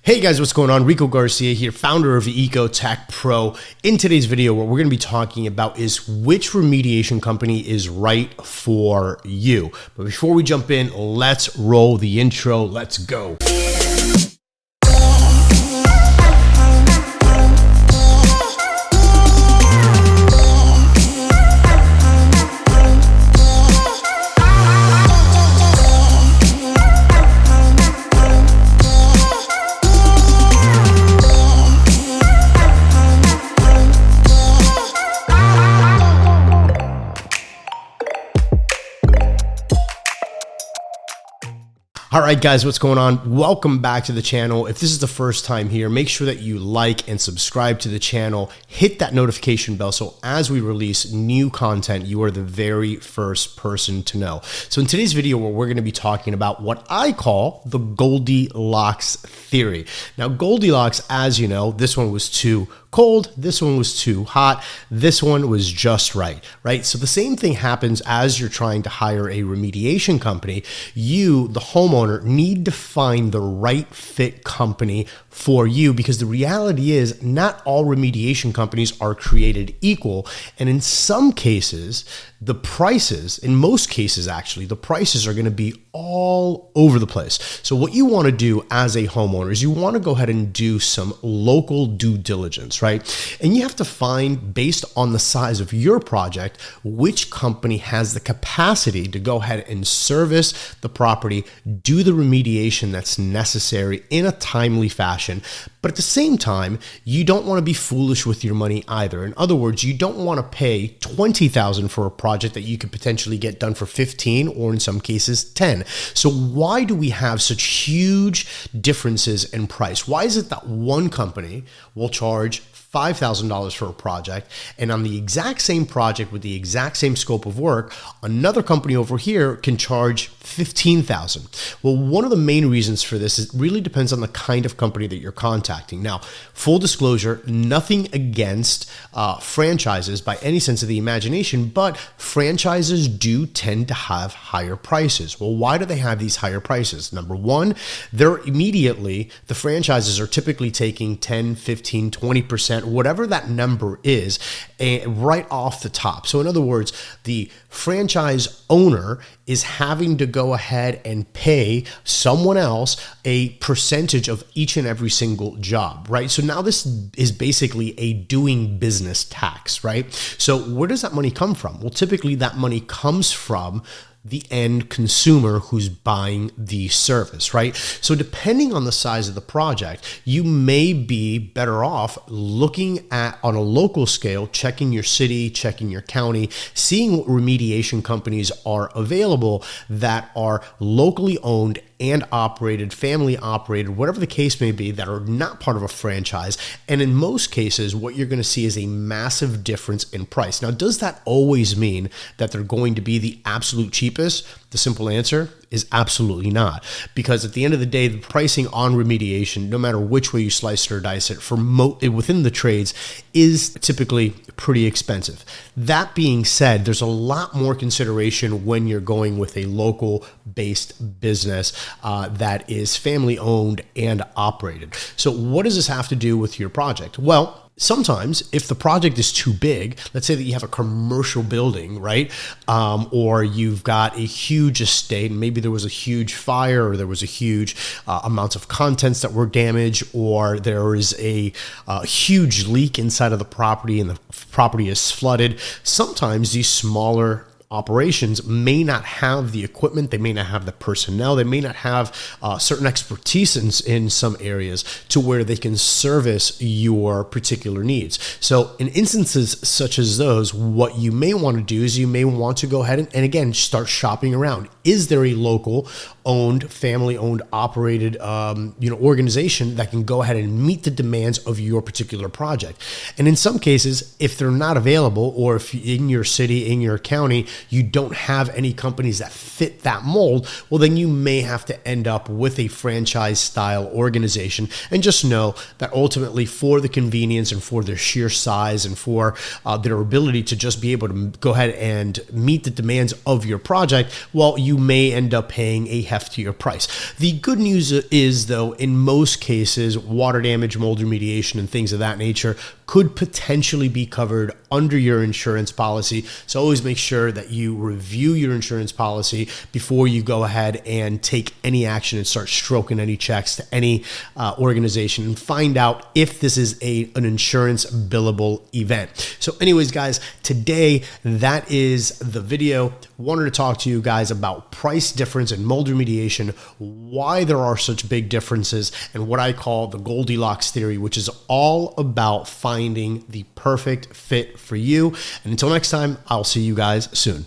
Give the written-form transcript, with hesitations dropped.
Hey guys, what's going on? Rico Garcia here, founder of EcoTech Pro. In today's video, what we're going to be talking about is which remediation company is right for you. But before we jump in, let's roll the intro. Let's go. All right, guys, what's going on? Welcome back to the channel. If this is the first time here, make sure that you like and subscribe to the channel. Hit that notification bell so as we release new content, you are the very first person to know. So in today's video, we're going to be talking about what I call the Goldilocks theory. Now, Goldilocks, as you know, this one was too cold, this one was too hot, this one was just right? So the same thing happens as you're trying to hire a remediation company. You, the homeowner, need to find the right fit company for you, because the reality is not all remediation companies are created equal. And in some cases, the prices, in most cases actually, the prices are going to be all over the place. So what you want to do as a homeowner is you want to go ahead and do some local due diligence, right? And you have to find, based on the size of your project, which company has the capacity to go ahead and service the property, do the remediation that's necessary in a timely fashion. But at the same time, you don't want to be foolish with your money either. In other words, you don't want to pay $20,000 for a project that you could potentially get done for 15, or in some cases 10. So why do we have such huge differences in price? Why is it that one company will charge $5,000 for a project, and on the exact same project with the exact same scope of work, another company over here can charge $15,000? Well, one of the main reasons for this is it really depends on the kind of company that you're contacting. Now, full disclosure, nothing against franchises by any sense of the imagination, but franchises do tend to have higher prices. Well, why do they have these higher prices? Number one, the franchises are typically taking 10, 15, 20%, whatever that number is, right off the top. So in other words, the franchise owner is having to go ahead and pay someone else a percentage of each and every single job, right? So now this is basically a doing business tax, right? So where does that money come from? Well, typically that money comes from the end consumer who's buying the service, right? So depending on the size of the project, you may be better off looking at, on a local scale, checking your city, checking your county, seeing what remediation companies are available that are locally owned and operated, family operated, whatever the case may be, that are not part of a franchise. And in most cases, what you're going to see is a massive difference in price. Now, does that always mean that they're going to be the absolute cheapest? The simple answer is absolutely not, because at the end of the day, the pricing on remediation, no matter which way you slice it or dice it, for within the trades, is typically pretty expensive. That being said, there's a lot more consideration when you're going with a local based business that is family owned and operated. So what does this have to do with your project? Well, sometimes if the project is too big, let's say that you have a commercial building, right? Or you've got a huge estate, and maybe there was a huge fire, or there was a huge amounts of contents that were damaged, or there is a huge leak inside of the property and the property is flooded. Sometimes these smaller operations may not have the equipment, they may not have the personnel, they may not have certain expertise in some areas to where they can service your particular needs. So in instances such as those, what you may want to do is you may want to go ahead and again, start shopping around. Is there a local owned, family owned, operated organization that can go ahead and meet the demands of your particular project? And in some cases, if they're not available, or if in your city, in your county, you don't have any companies that fit that mold, well, then you may have to end up with a franchise style organization. And just know that ultimately, for the convenience and for their sheer size and for their ability to just be able to go ahead and meet the demands of your project, well, you may end up paying a heftier price. The good news is, though, in most cases, water damage, mold remediation, and things of that nature could potentially be covered under your insurance policy. So always make sure that you review your insurance policy before you go ahead and take any action and start stroking any checks to any organization, and find out if this is an insurance billable event. So anyways, guys, today that is the video. Wanted to talk to you guys about price difference in mold remediation, why there are such big differences, and what I call the Goldilocks theory, which is all about finding the perfect fit for you. And until next time, I'll see you guys soon.